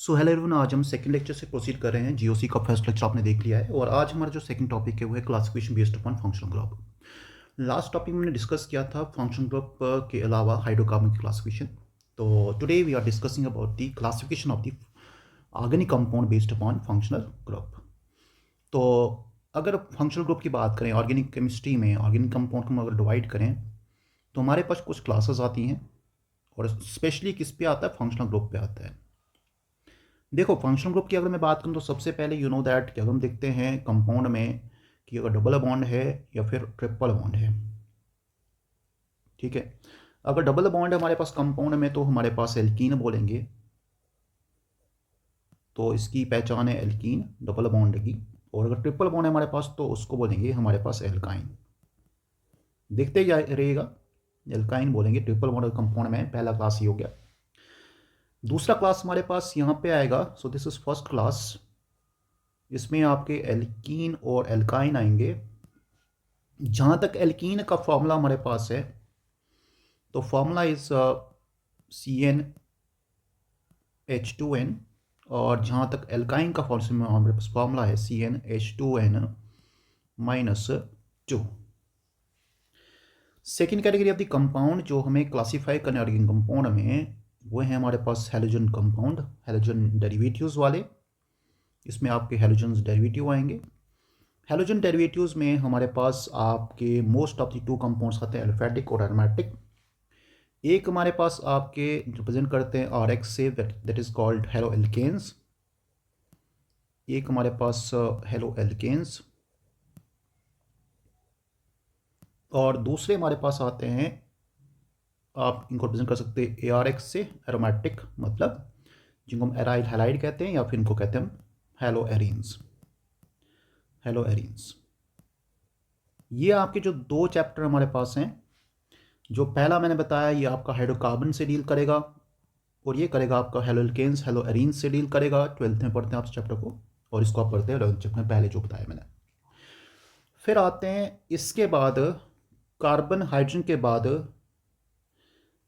So hello everyone, आज हम second lecture से प्रोसीड कर रहे हैं। जीओसी का फर्स्ट लेक्चर आपने देख लिया है और आज हमारा जो सेकंड टॉपिक है वो है classification based upon functional group. Last topic में हमने डिस्कस किया था फंक्शनल ग्रुप के अलावा हाइड्रोकार्बन की क्लासिफिकेशन। तो today we are discussing about the classification of the organic compound based upon functional group. तो अगर फंक्शनल ग्रुप की बात करें, ऑर्गेनिक केमिस्ट्री में ऑर्गेनिक कंपाउंड को हम अगर डिवाइड करें तो हमारे पास कुछ क्लासेस आती हैं और स्पेशली किस पे आता है, फंक्शनल ग्रुप पे आता है। देखो, फंक्शनल ग्रुप की अगर मैं बात करूं तो सबसे पहले यू नो दैट कि अगर हम देखते हैं कंपाउंड में कि अगर डबल बॉन्ड है या फिर ट्रिपल बॉन्ड है, ठीक है। अगर डबल बॉन्ड है हमारे पास कंपाउंड में तो हमारे पास एल्कीन बोलेंगे, तो इसकी पहचान है एल्कीन डबल बॉन्ड की। और अगर ट्रिपल बॉन्ड है हमारे पास तो उसको बोलेंगे हमारे पास एल्काइन। देखते जा रहेगा, एल्काइन बोलेंगे ट्रिपल बॉन्ड कंपाउंड में। पहला क्लास ही हो गया। दूसरा क्लास हमारे पास यहाँ पे आएगा। So this is first class. इसमें आपके एल्कीन और एल्काइन आएंगे। जहाँ तक एल्कीन का फॉर्मूला हमारे पास है तो फॉर्मूला इज CnH2n, और जहाँ तक एल्काइन का फॉर्मूला हमारे पास फॉर्मूला है CnH2n-2। Second category of the compound जो हमें क्लासीफाई करने वाले कंपाउंड में वो है हमारे पास हेलोजन कंपाउंड, हेलोजन डेरिवेटिव्स वाले। इसमें आपके हेलोजन डेरिवेटिव आएंगे। हेलोजन डेरिवेटिव्स में हमारे पास आपके most of the two compounds आते हैं, एल्फेटिक और एरोमेटिक। एक हमारे पास आपके रिप्रेजेंट करते हैं RX से, that is called haloalkanes. एक हमारे पास हेलो एल्केन्स, और दूसरे हमारे पास आते हैं, आप इनको रिप्रेजेंट कर सकते हैं ARX से, एरोमेटिक मतलब जिनको हम एराइल हैलाइड कहते हैं या फिर इनको कहते हैं हम हेलो एरीन्स। हेलो एरीन्स, ये आपके जो दो चैप्टर हमारे पास हैं। जो पहला मैंने बताया ये आपका हाइड्रोकार्बन से डील करेगा और ये करेगा आपका हेलो एल्केन्स, हेलो एरीन्स से डील करेगा। 12th में पढ़ते हैं आप इस चैप्टर को, और इसको आप पढ़ते हैं 11th चैप्टर में, पहले जो बताया मैंने। फिर आते हैं इसके बाद कार्बन हाइड्रोजन के बाद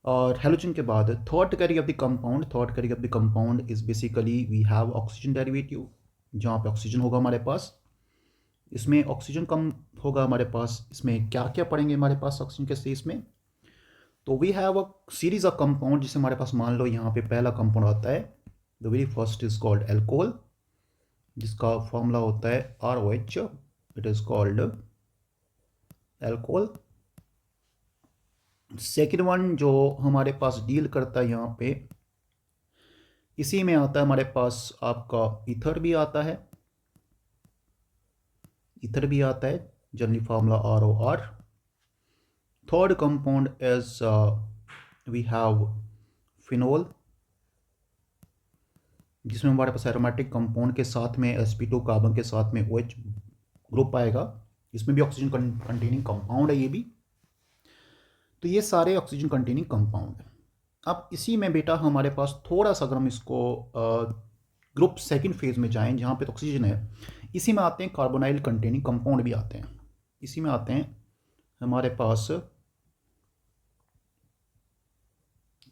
और हेलोजन के बाद third category of the compound. Third category of the compound is basically we have oxygen derivative, जहाँ पे ऑक्सीजन होगा हमारे पास। इसमें ऑक्सीजन कम होगा हमारे पास। इसमें क्या क्या पढ़ेंगे हमारे पास ऑक्सीजन के केस में, तो we have a series of compound. जिसे हमारे पास मान लो यहाँ पे पहला कंपाउंड आता है, the very first is called alcohol, जिसका फॉर्मूला होता है ROH। It is called alcohol. Second one जो हमारे पास डील करता है यहाँ पे, इसी में आता है हमारे पास आपका ईथर भी आता है। ईथर भी आता है, generally formula ROR। Third compound is we have phenol, जिसमें हमारे पास एरोमेटिक कंपाउंड के साथ में sp2 कार्बन के साथ में OH ग्रुप आएगा। इसमें भी ऑक्सीजन कंटेनिंग कंपाउंड है ये भी। तो ये सारे ऑक्सीजन कंटेनिंग कंपाउंड है। अब इसी में बेटा हमारे पास थोड़ा सा अगर हम इसको ग्रुप सेकंड फेज में जाएं, जहाँ पे तो ऑक्सीजन है, इसी में आते हैं कार्बोनाइल कंटेनिंग कंपाउंड भी आते हैं। इसी में आते हैं हमारे पास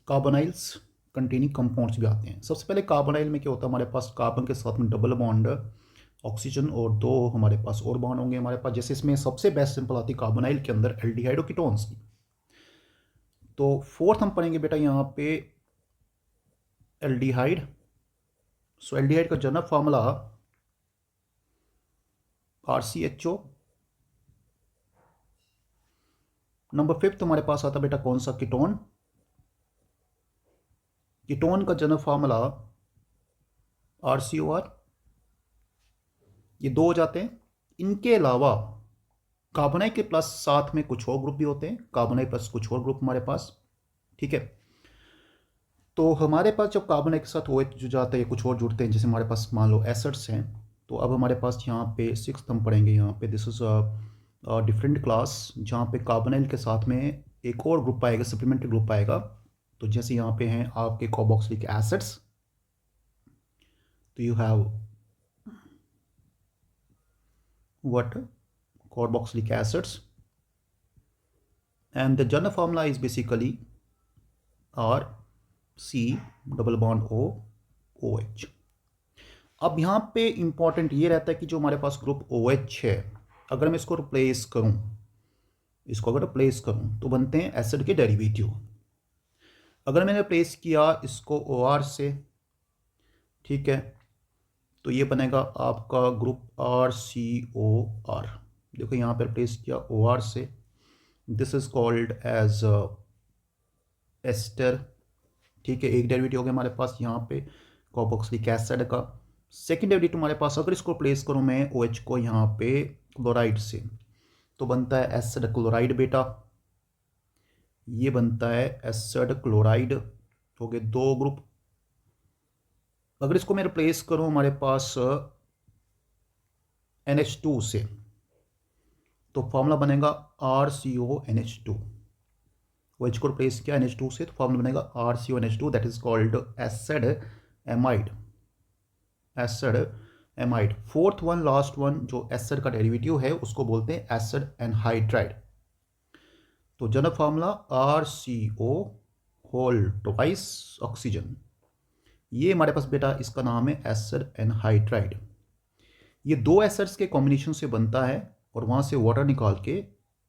कार्बोनाइल्स कंटेनिंग कंपाउंड्स भी आते हैं। सबसे पहले कार्बोनाइल में क्या होता है, हमारे पास कार्बन के साथ में डबल बॉन्ड ऑक्सीजन और दो हमारे पास और बॉन्ड होंगे हमारे पास। जैसे इसमें सबसे बेस्ट सिंपल आती है कार्बोनाइल के अंदर एल्डिहाइड और कीटोन्स की। तो फोर्थ हम पढ़ेंगे बेटा यहाँ पे एल्डिहाइड। सो एल्डिहाइड का general formula RCHO। Number fifth हमारे पास आता बेटा कौन सा, कीटोन। कीटोन का जनरल फार्मूला RCOR। ये दो हो जाते हैं। इनके अलावा कार्बोनाइल के प्लस साथ में कुछ और ग्रुप भी होते हैं, कार्बोनाइल प्लस कुछ और ग्रुप हमारे पास, ठीक है। तो हमारे पास जब कार्बोनाइल के साथ OH जो जाते हैं कुछ और जुड़ते हैं, जैसे हमारे पास मान लो एसिड्स हैं, तो अब हमारे पास यहाँ पे सिक्स्थ हम पढ़ेंगे यहाँ पे, दिस इज डिफरेंट क्लास, जहाँ पे कार्बोनाइल के साथ में एक और ग्रुप आएगा, सप्लीमेंट्री ग्रुप आएगा। तो जैसे यहाँ पे हैं आपके कार्बोक्सिलिक एसिड्स, तो you have what, carboxylic acids, and the general formula is basically R C double bond O OH। अब यहाँ पे इंपॉर्टेंट ये रहता है कि जो हमारे पास ग्रुप OH है, अगर मैं इसको रिप्लेस करूँ, तो बनते हैं एसिड के डेरिवेटिव। अगर मैंने रिप्लेस किया इसको OR से, ठीक है, तो ये बनेगा आपका ग्रुप RCOR। देखो यहाँ पर रिप्लेस किया OR से, this is called as ester. ठीक है, एक डेरिवेटिव हो गया हमारे पास यहाँ पे कार्बोक्सिलिक एसिड का। सेकेंड डेरिवेटिव हमारे पास, अगर इसको प्लेस करूँ मैं OH को यहाँ पे क्लोराइड से, तो बनता है एसिड क्लोराइड बेटा। ये बनता है एसिड क्लोराइड, हो गए दो ग्रुप। अगर इसको मैं रिप्लेस करूँ हमारे पास NH2 से, तो फॉर्मूला बनेगा RCONH2। OH को रिप्लेस किया NH2 से, तो फॉर्मूला बनेगा RCONH2, that is called acid amide. Fourth one, last one, जो एसिड का डेरिवेटिव है उसको बोलते हैं एसिड एनहाइड्राइड। तो general formula RCO whole twice oxygen, ये हमारे पास बेटा इसका नाम है एसिड एनहाइड्राइड। ये दो एसिड्स के कॉम्बिनेशन से बनता है और वहां से वाटर निकाल के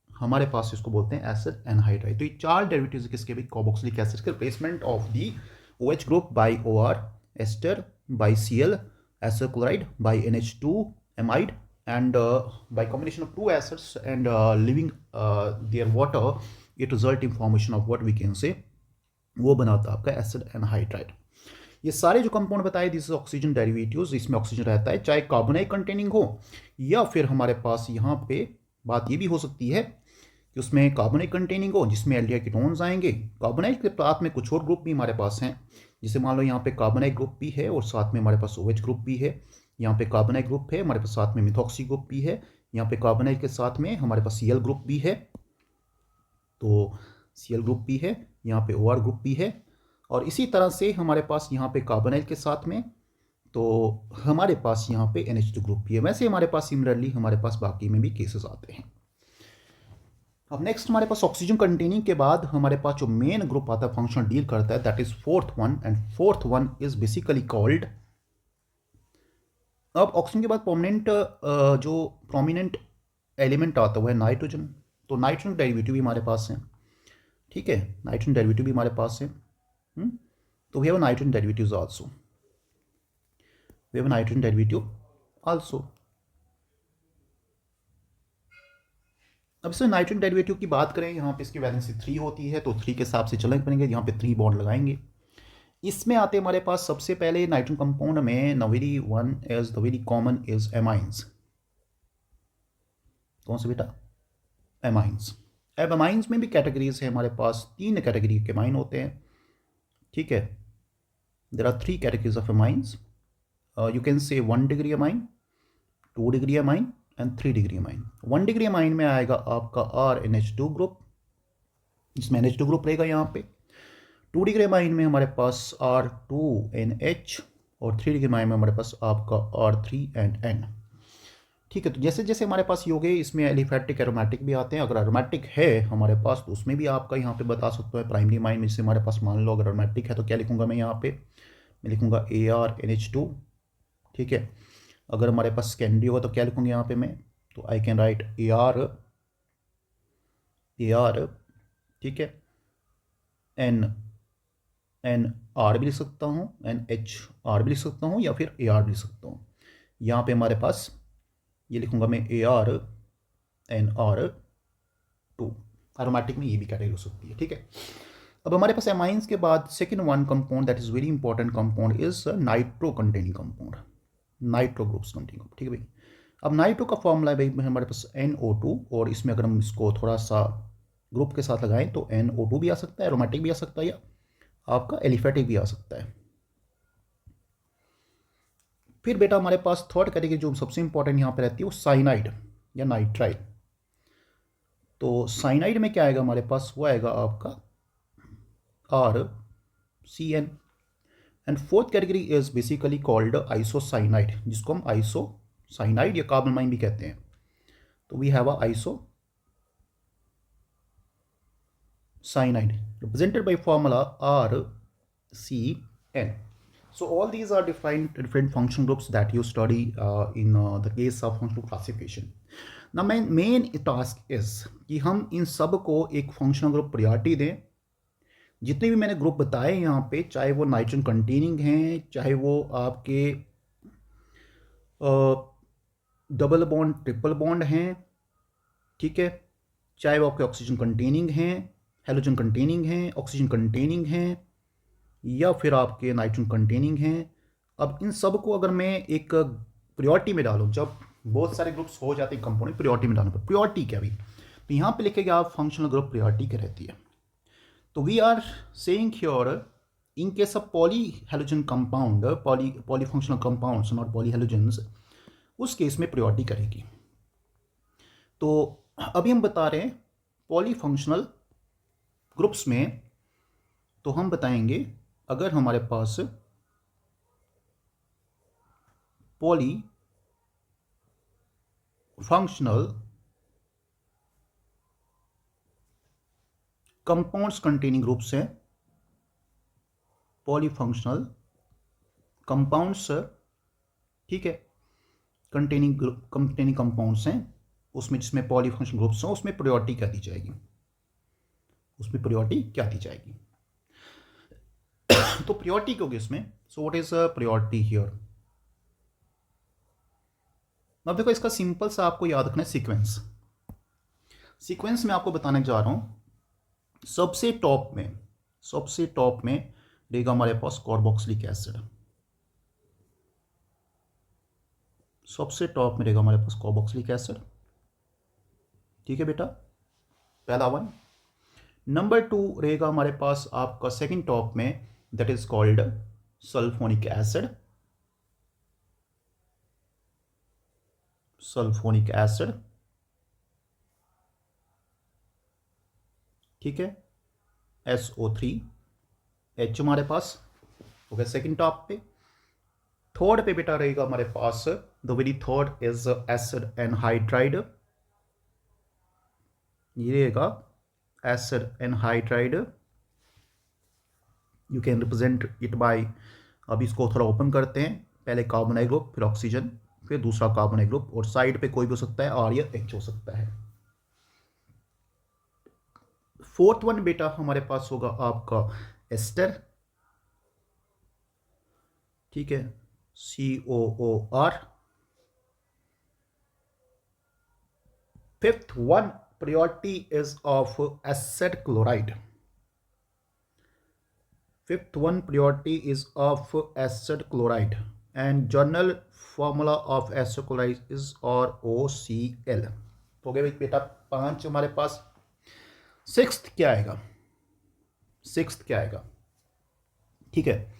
हमारे पास इसको बोलते हैं एसिड एनहाइड्राइड। तो ये चार डेरिवेटिव्स किसके भी, कार्बोक्सिलिक एसिड के replacement of the OH group by OR, ester by Cl, acid chloride by NH2 amide, and by combination of two acids and leaving their water, it result in formation of what we can say, वो बनाता है आपका acid anhydride. ये सारे जो compound बताए this oxygen derivatives, इसमें oxygen रहता है, चाहे कार्बोनाइल कंटेनिंग हो या फिर हमारे पास यहाँ पे बात ये भी हो सकती है कि उसमें कार्बोनाइल कंटेनिंग हो जिसमें एल्डिहाइड कीटोन्स आएंगे। कार्बोनाइल के साथ में कुछ और ग्रुप भी हमारे पास हैं, जैसे मान लो यहाँ पे कार्बोनाइल ग्रुप भी है और साथ में हमारे पास OH ग्रुप भी है। यहाँ पे कार्बोनाइल ग्रुप है, हमारे पास साथ में मिथॉक्सी ग्रुप भी है। यहाँ पे कार्बोनाइल के साथ में हमारे पास Cl ग्रुप भी है, तो Cl ग्रुप भी है, यहाँ पे OR ग्रुप भी है। और इसी तरह से हमारे पास यहाँ पे कार्बोनाइल के साथ में तो हमारे पास यहाँ पे NH2 ग्रुप भी है। वैसे हमारे पास सिमिलरली हमारे पास बाकी में भी केसेस आते हैं। अब नेक्स्ट हमारे पास ऑक्सीजन कंटेनिंग के बाद हमारे पास जो मेन ग्रुप आता है फंक्शन डील करता है, that is fourth one, and fourth one is basically called, अब ऑक्सीजन के बाद प्रोमिनेंट जो प्रोमिनेंट एलिमेंट आता हुआ है नाइट्रोजन। तो नाइट्रोजन डेरिवेटिव भी हमारे पास है, ठीक है, नाइट्रोजन डेरिवेटिव भी हमारे पास है। तो we have nitrogen derivatives also, we have nitrogen derivative also. अब इसमें नाइट्रोजन डेरिवेटिव की बात करें, यहाँ पे इसकी वैलेंसी 3 होती है, तो 3 के हिसाब से चलन करेंगे, यहाँ पे 3 बॉन्ड लगाएंगे। इसमें आते हमारे पास सबसे पहले नाइट्रोजन कंपाउंड में नवेरी one is the very common is amines. कौन से बेटा, एमाइंस। अब एमाइंस में भी कैटेगरीज है हमारे पास, 3 कैटेगरी के एमाइन होते हैं, ठीक है। There are 3 categories of amines, you can say 1 degree amine, 2 degree amine and 3 degree amine. 1 degree amine में आएगा आपका RNH2 ग्रुप, इसमें NH2 ग्रुप रहेगा यहाँ पे। 2 डिग्री अमाइन में हमारे पास R2NH और 3 डिग्री अमाइन में हमारे पास आपका R3N। ठीक है, तो जैसे जैसे हमारे पास ये हो गए, इसमें एलिफैटिक एरोमेटिक भी आते हैं। अगर एरोमेटिक है हमारे पास तो उसमें भी आपका यहाँ पे बता सकते हैं प्राइमरी अमाइन में, जैसे हमारे पास मान लो अगर एरोमेटिक है तो क्या लिखूंगा मैं यहाँ पे, मैं लिखूंगा ARNH2, ठीक है। अगर हमारे पास सेकेंडरी होगा तो क्या लिखूंगा यहाँ पे मैं, तो आई कैन राइट AR, ठीक है, NR भी लिख सकता हूँ, NHR भी लिख सकता हूँ, या फिर AR भी लिख सकता हूँ। यहाँ पे हमारे पास ये लिखूंगा मैं ARNR2। एरोमेटिक में ये भी कैटेगरी हो सकती है, ठीक है। अब हमारे पास एमाइंस के बाद second one compound that is very important compound is nitro containing compound, nitro groups containing, ठीक है भाई। अब नाइट्रो का फॉर्मूला है भाई हमारे पास NO2, और इसमें अगर हम इसको थोड़ा सा ग्रुप के साथ लगाएं तो NO2 भी आ सकता है, एरोमेटिक भी आ सकता है, या आपका एलिफेटिक भी आ सकता है। फिर बेटा हमारे पास थर्ड कैटेगरी जो सबसे इंपॉर्टेंट यहाँ पे रहती है वो साइनाइड या नाइट्राइल। तो साइनाइड में क्या आएगा हमारे पास, वो आएगा आपका RCN। And fourth category is basically called isocyanide, जिसको हम आइसोसाइनाइड या कार्बोनामाइन भी कहते हैं। तो we have a isocyanide represented by formula RCN। So all these are different functional groups that you study in the case of functional classification. Now main task is कि हम इन सब को एक फंक्शनल ग्रुप प्रायोरिटी दें. जितने भी मैंने group बताए यहाँ पे, चाहे वो नाइट्रोजन कंटेनिंग हैं, चाहे वो आपके डबल बॉन्ड ट्रिपल बॉन्ड हैं, ठीक है, चाहे वो आपके ऑक्सीजन कंटेनिंग हैं, हेलोजन कंटेनिंग हैं, ऑक्सीजन कंटेनिंग हैं, या फिर आपके नाइट्रोजन कंटेनिंग हैं. अब इन सब को अगर मैं एक प्रायोरिटी में डालूं, जब बहुत सारे ग्रुप्स हो जाते हैं कंपाउंड प्रायोरिटी में डालने पर, प्रायोरिटी क्या भी, तो यहाँ पे लिखेगा आप फंक्शनल ग्रुप प्रायोरिटी क्या रहती है. तो we are saying here in case of poly halogen compound, polyfunctional compounds not poly halogens, उस केस में प्रायोरिटी करेगी. तो अभी हम बता रहे हैं पॉलीफंक्शनल ग्रुप्स में, तो हम बताएंगे अगर हमारे पास poly functional compounds containing groups हैं, पॉलीफंक्शनल कंपाउंड्स, ठीक है, कंटेनिंग कंपाउंड्स हैं, उसमें जिसमें पॉलीफंक्शनल ग्रुप्स हैं, उसमें प्रायोरिटी क्या दी जाएगी, उसमें प्रायोरिटी क्या दी जाएगी. तो प्रायोरिटी क्या होगी इसमें. So what is priority here. अब देखो इसका सिंपल सा आपको याद रखना है सीक्वेंस. सीक्वेंस में आपको बताने जा रहा हूं. सबसे टॉप में रहेगा हमारे पास कार्बोक्सिलिक एसिड. सबसे टॉप में रहेगा हमारे पास कार्बोक्सिलिक एसिड, ठीक है बेटा, पहला वन. नंबर 2 रहेगा हमारे पास आपका सेकंड टॉप में, that is called sulphonic acid. Sulphonic acid, ठीक है, SO3H हमारे पास हो गया सेकंड टॉप पे. थर्ड पे बेटा रहेगा हमारे पास, the very third is acid anhydride. ये रहेगा acid anhydride. You can represent it by, अब इसको थोड़ा ओपन करते हैं, पहले कार्बोनाइल ग्रुप, फिर ऑक्सीजन, फिर दूसरा कार्बोनाइल ग्रुप, और साइड पे कोई भी हो सकता है, R या H हो सकता है. फोर्थ वन बेटा हमारे पास होगा आपका एस्टर, ठीक है, COOR. Fifth one priority is of acid chloride. Fifth one priority is of acid chloride, and general formula of acid chloride is ROCl. हो गया बेटा 5 हमारे पास. सिक्स्थ क्या आएगा, ठीक है.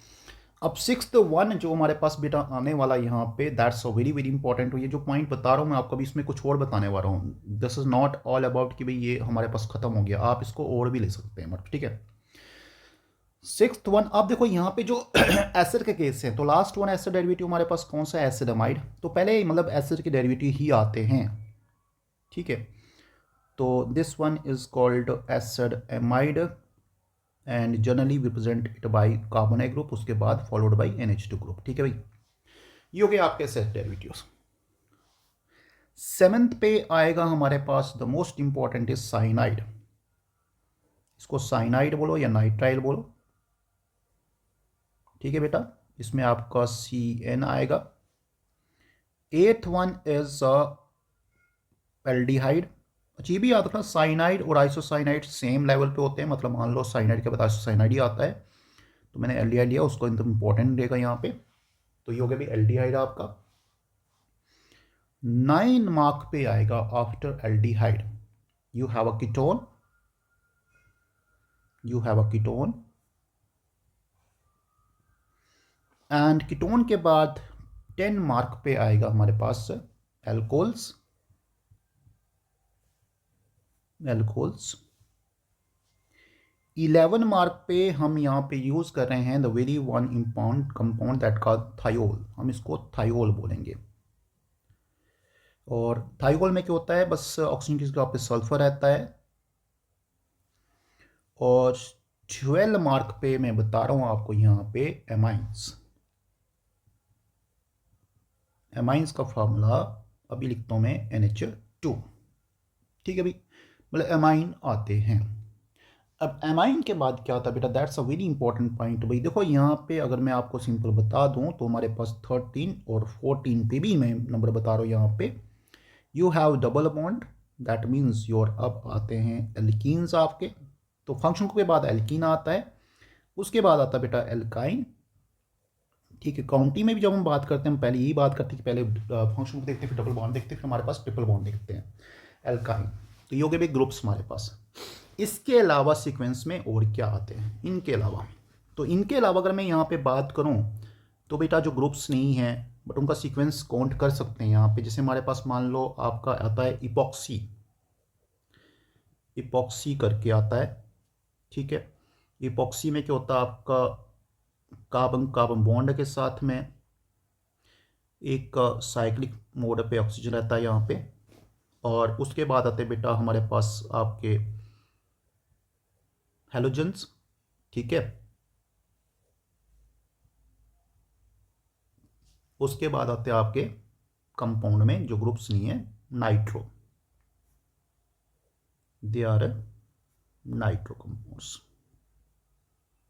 अब सिक्स्थ वन जो हमारे पास बेटा आने वाला यहाँ पे, that's a very very important. ये जो पॉइंट बता रहा हूँ मैं आपको, अभी इसमें कुछ और बताने वाला हूँ. This is not all about कि भाई ये हमारे पास खत्म हो गया, आप इसको और भी ले सकते हैं, ठीक है. सिक्स्थ वन, अब देखो यहाँ पे जो एसिड के केस है, तो लास्ट वन एसिड डेरिवेटिव हमारे पास कौन सा, एसिडमाइड. तो पहले मतलब एसिड के डेरिवेटिव ही आते हैं, ठीक है. तो this one is called acid amide, and generally represent it by carbonyl group, उसके बाद फॉलोड बाय NH2 ग्रुप, ठीक है भाई. ये हो गए आपके एसिड डेरिवेटिव्स. सेवेंथ पे आएगा हमारे पास, the most important is cyanide. इसको साइनाइड बोलो या नाइट्राइल बोलो, ठीक है बेटा. इसमें आपका CN आएगा. एथ वन इज एल्डिहाइड. अच्छा ये भी याद रखना, साइनाइड और आइसोसाइनाइड सेम लेवल पे होते हैं, मतलब मान लो साइनाइड के बाद आइसोसाइनाइड ही आता है, तो मैंने एल्डिहाइड लिया, उसको एकदम इंपॉर्टेंट रहेगा यहाँ पे. तो ये हो गया भी एल्डिहाइड आपका. 9 मार्क पे आएगा after aldehyde, you have a ketone. And ketone के बाद 10 मार्क पे आएगा हमारे पास एल्कोहल्स. 11 मार्क पे हम यहाँ पे यूज कर रहे हैं the very one important compound that called thiol. हम इसको थायोल बोलेंगे. और थायोल में क्या होता है, बस ऑक्सीजन की जगह पे सल्फर रहता है. और 12 मार्क पे मैं बता रहा हूँ आपको यहाँ पे एमाइंस. एमाइंस का फार्मूला अभी लिखता हूँ मैं NH2, ठीक है भाई, मतलब एमाइन आते हैं। अब एमाइन के बाद क्या आता है बेटा, that's a very important point भाई। देखो यहाँ पे अगर मैं आपको सिंपल बता दूँ तो हमारे पास 13 और 14 पे भी मैं नंबर बता रहा हूँ। यहाँ पे you have double bond, that means your अब आते हैं एल्कीन्स आपके। तो फंक्शन के बाद एल्कीन आता है, उसके बाद आता है बेटा एल्काइन, ठीक है। काउंटी में भी जब हम बात करते हैं, हम पहले यही बात करते हैं कि पहले फंक्शन को देखते हैं, फिर डबल बॉन्ड देखते हैं, फिर हमारे पास ट्रिपल बॉन्ड देखते हैं, एल्काइन। तो ये हो गए भाई ग्रुप्स हमारे पास। इसके अलावा सीक्वेंस में और क्या आते हैं इनके अलावा, तो इनके अलावा अगर मैं यहाँ पे बात करूँ तो बेटा जो ग्रुप्स नहीं हैं बट उनका सीक्वेंस काउंट कर सकते हैं यहाँ पे। जैसे हमारे पास मान लो आपका आता है इपॉक्सी, इपॉक्सी करके आता है, ठीक है। इपॉक्सी में क्या होता है आपका कार्बन कार्बन बॉन्ड के साथ में एक साइक्लिक मोड पे ऑक्सीजन रहता है यहाँ पे। और उसके बाद आते हैं बेटा हमारे पास आपके हेलोजेंस, ठीक है। उसके बाद आते हैं आपके कंपाउंड में जो ग्रुप्स नहीं है, nitro, they are nitro compounds.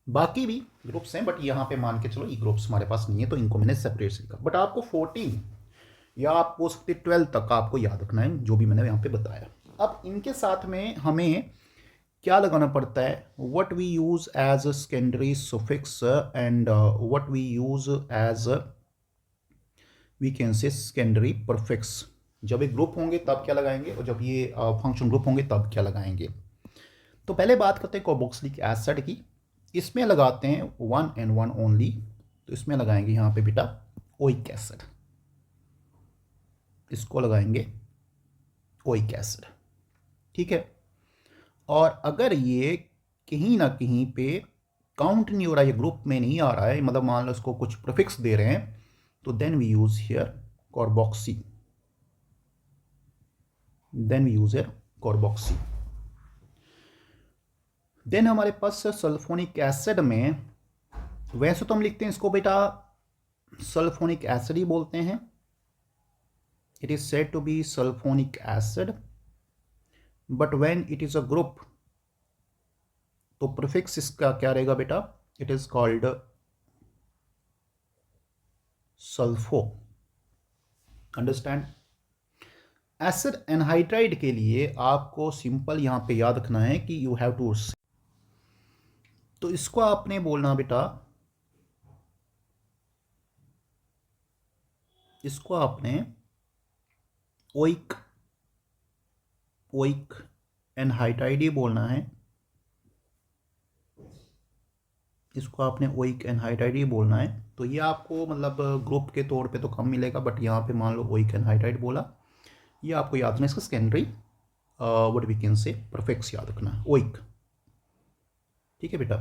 बाकी भी ग्रुप्स हैं बट यहाँ पे मान के चलो ये ग्रुप्स हमारे पास नहीं है तो इनको मैंने सेपरेट से लिखा। बट आपको 14 या आप हो सकते 12 तक आपको याद रखना है जो भी मैंने यहाँ पे बताया। अब इनके साथ में हमें क्या लगाना पड़ता है, what we use as a secondary suffix and what we use as we can say secondary prefix. जब एक ग्रुप होंगे तब क्या लगाएंगे और जब ये फंक्शन ग्रुप होंगे तब क्या लगाएंगे। तो पहले बात करते हैं कार्बोक्सिलिक एसिड की। इसमें लगाते हैं 1 and 1 ओनली, तो इसमें लगाएंगे यहाँ पे बेटा ओइक एसिड, इसको लगाएंगे ओइक एसिड, ठीक है। और अगर ये कहीं ना कहीं पे काउंट नहीं हो रहा है, ये ग्रुप में नहीं आ रहा है, मतलब मान लो इसको कुछ प्रीफिक्स दे रहे हैं, तो then we use here carboxy, then we use here carboxy. Then हमारे पास सल्फोनिक एसिड में, वैसे तो हम लिखते हैं इसको बेटा सल्फोनिक एसिड ही बोलते हैं, it is said to be sulphonic acid. But when it is a group तो प्रीफिक्स इसका क्या रहेगा बेटा, it is called sulpho, understand. Acid anhydride के लिए आपको सिंपल यहां पे याद रखना है कि यू हैव टू, तो इसको आपने बोलना बेटा, इसको आपने ओइक, ओइक एनहाइड्राइड ही बोलना है, इसको आपने ओइक एनहाइड्राइड ही बोलना है। तो ये आपको मतलब ग्रुप के तौर पे तो कम मिलेगा बट यहाँ पे मान लो ओइक एनहाइड्राइड बोला, ये आपको याद रखना, इसका secondary what we can say prefix याद रखना ओइक, ठीक है बेटा।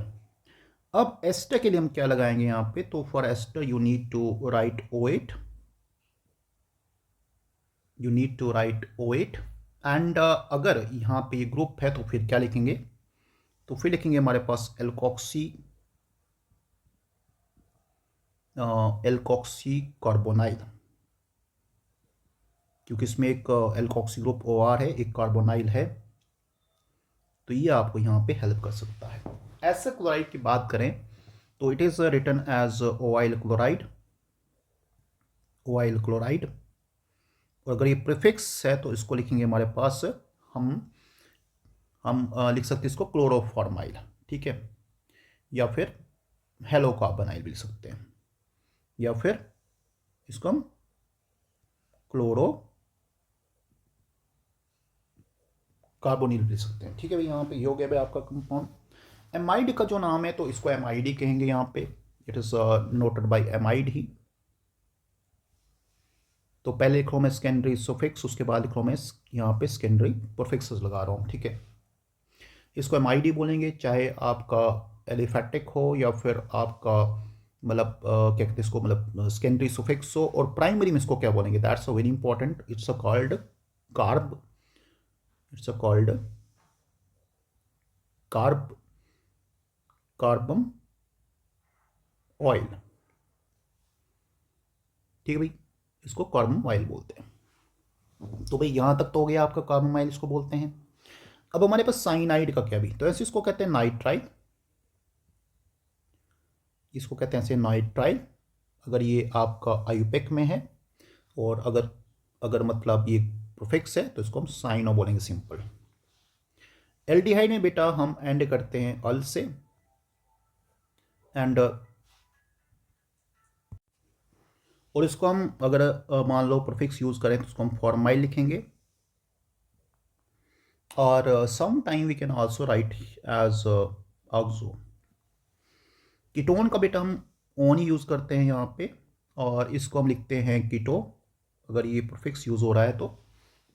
अब एस्टर के लिए हम क्या लगाएंगे यहाँ पे, तो for ester you need to write O8, you need to write O8 and अगर यहाँ पे ये ग्रुप है तो फिर क्या लिखेंगे, तो फिर लिखेंगे हमारे पास एल्कोक्सी, एल्कोक्सी कार्बोनाइल, क्योंकि इसमें एक एल्कोक्सी ग्रुप OR है, एक कार्बोनाइल है, तो ये आपको यहाँ पे हेल्प कर सकता है। एसिड क्लोराइड की बात करें तो it is written as oyl chloride, oyl chloride. और अगर ये प्रीफिक्स है तो इसको लिखेंगे हमारे पास, हम लिख सकते हैं इसको क्लोरोफॉर्माइल, ठीक है, या फिर हेलो कार्बोनाइल भी लिख सकते हैं, या फिर इसको हम क्लोरो कार्बोनिल भी लिख सकते हैं, ठीक है भाई। यहाँ पे ये हो गया भाई आपका कंपाउंड। एमाइड का जो नाम है तो इसको एमाइड ही कहेंगे यहाँ पे, it is noted by amide ही। तो पहले लिख रहा हूँ मैं सेकेंडरी सुफिक्स, उसके बाद लिख रहा हूँ मैं यहाँ पे सेकेंडरी प्रीफिक्सेस लगा रहा हूँ, ठीक है। इसको एमाइड बोलेंगे, चाहे आपका एलिफेटिक हो या फिर आपका मतलब क्या कहते हैं इसको, मतलब सेकेंडरी सुफिक्स हो। और प्राइमरी में इसको क्या बोलेंगे, that's a very important, it's a called carb, it's a called carb, carbon oil, ठीक है भाई। इसको कार्बोमाइल बोलते हैं। तो भाई यहाँ तक तो हो गया आपका, कार्बोमाइल इसको बोलते हैं। अब हमारे पास साइनाइड का क्या भी, तो ऐसे इसको कहते हैं नाइट्राइल, इसको कहते हैं ऐसे नाइट्राइल अगर ये आपका आयुपेक में है, और अगर अगर मतलब ये प्रोफिक्स है तो इसको हम साइनो बोलेंगे सिंपल। एल्डिहाइड में बेटा हम एंड करते हैं अल से, एंड और इसको हम अगर मान लो प्रीफिक्स यूज करें तो इसको हम फॉर्माइल लिखेंगे, और some time we can also write as oxo. Ketone का बेटा हम ओन ही यूज करते हैं यहाँ पे, और इसको हम लिखते हैं कीटो अगर ये प्रीफिक्स यूज हो रहा है तो।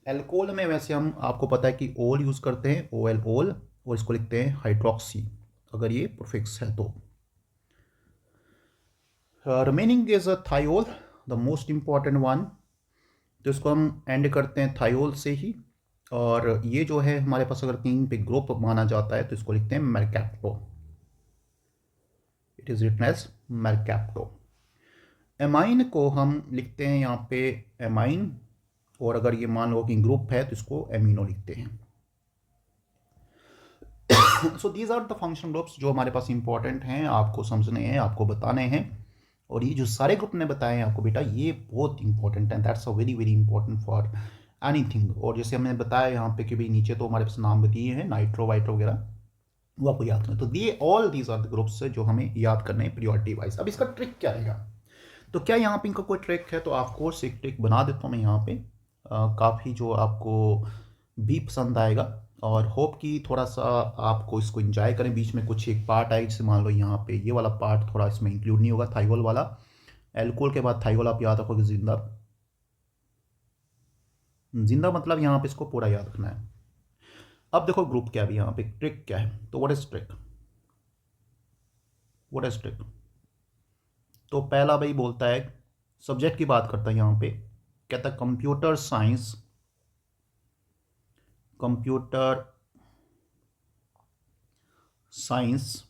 एल्कोहल में वैसे हम, आपको पता है कि ओल यूज करते हैं, ओ एल ओल, और इसको लिखते हैं हाइड्रोक्सी अगर ये प्रीफिक्स है तो। Remaining is a thiol, the most important one, तो इसको हम एंड करते हैं थायोल से ही। और ये जो है हमारे पास अगर कहीं पे ग्रुप माना जाता है तो इसको लिखते हैं mercapto, it is written as mercapto. Amine को हम लिखते हैं यहाँ पे एमाइन, और अगर ये मान लो कि ग्रुप है तो इसको एमिनो लिखते हैं। So these are the function groups जो हमारे पास इंपॉर्टेंट हैं, आपको समझने हैं, आपको बताने हैं। और ये जो सारे ग्रुप ने बताए हैं आपको बेटा, ये बहुत इंपॉर्टेंट है, that's a very very important for anything. और जैसे हमने बताया यहाँ पे कि भाई नीचे तो हमारे पास नाम दिए हैं नाइट्रो वाइट्रो वगैरह, वो आपको याद करना। तो ये all these are the groups जो हमें याद करने हैं प्रियोरिटी वाइज। अब इसका ट्रिक क्या रहेगा, तो क्या यहाँ पे इनका कोई ट्रिक है, तो आपको एक ट्रिक बना देता हूँ मैं यहाँ पे, काफ़ी जो आपको भी पसंद आएगा, और होप कि थोड़ा सा आपको इसको एंजॉय करें। बीच में कुछ एक पार्ट आए, जैसे मान लो यहाँ पे ये वाला पार्ट थोड़ा इसमें इंक्लूड नहीं होगा, थाइवल वाला। एल्कोहल के बाद थाइवल आप याद रखोगे, जिंदा, जिंदा मतलब यहाँ पे इसको पूरा याद रखना है। अब देखो ग्रुप क्या भी यहाँ पे ट्रिक क्या है, तो what is trick, what is trick. तो पहला भाई बोलता है, सब्जेक्ट की बात करता है यहाँ पे, कहता है computer science, computer science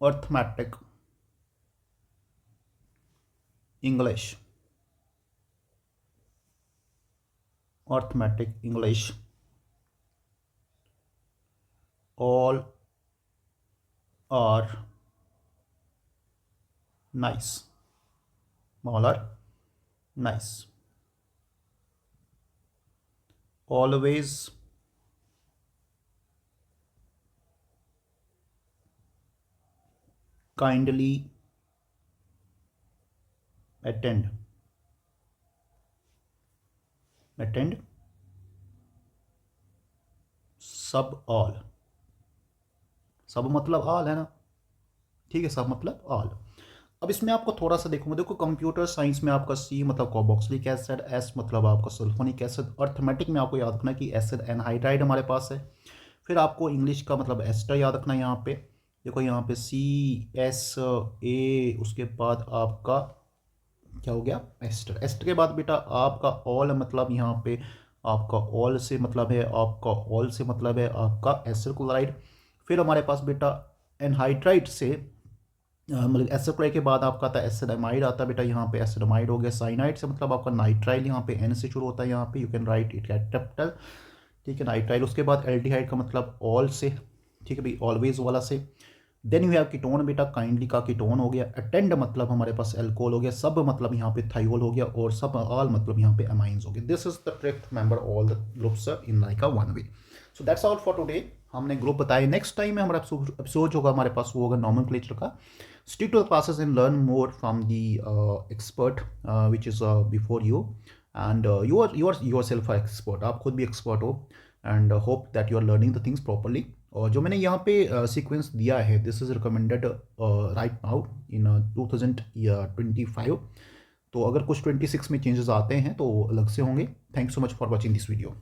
arithmetic English, arithmetic English all are nice, all are nice, always kindly attend सब ऑल, सब मतलब ऑल है ना, ठीक है, सब मतलब ऑल। अब इसमें आपको थोड़ा सा देखूंगा, देखो कंप्यूटर साइंस में आपका सी मतलब कार्बोक्सिलिक एसिड, एस मतलब आपका सल्फोनिक एसिड, अर्थमेटिक में आपको याद रखना कि एसिड एनहाइड्राइड हमारे पास है। फिर आपको इंग्लिश का मतलब एस्टर याद रखना है। यहाँ पे देखो, यहाँ पे सी एस ए, उसके बाद आपका क्या हो गया, एस्टर। एस्टर के बाद बेटा आपका ऑल, मतलब यहाँ पे आपका ऑल से मतलब है, आपका ऑल से मतलब है आपका एसिड क्लोराइड। फिर हमारे पास बेटा एनहाइड्राइड से मतलब एसिड क्लोराइड के बाद आपका आता है एसिडमाइड आता है बेटा, यहाँ पे एसिडमाइड हो गया। साइनाइड से मतलब आपका नाइट्राइल, यहाँ पे एन से शुरू होता है, यहाँ पे you can write it at capital, ठीक है, नाइट्राइल। उसके बाद एल्डिहाइड का मतलब ऑल से, ठीक है भाई, ऑलवेज वाला से। देन यू हैव कीटोन बेटा, काइंडली का कीटोन हो गया। अटेंड मतलब हमारे पास एल्कोहल हो गया। सब मतलब यहाँ पे थाइयोल हो गया, और सब ऑल मतलब यहाँ पे अमाइंस हो गए। This is the trick, remember all the groups in like a one way. So that's all for today, हमने ग्रुप बताए। नेक्स्ट टाइम में हमारा एपिसोड होगा हमारे पास, वो होगा नॉमेनक्लेचर का। Stick to the classes and learn more from the expert which is before you, and you are yourself expert, आप खुद भी एक्सपर्ट हो, and hope that you are learning the things properly. और जो मैंने यहाँ पे सीक्वेंस दिया है, this is recommended right now in 2025। तो अगर कुछ 26 में चेंजेस आते हैं तो अलग से होंगे। Thank you so much for watching this video.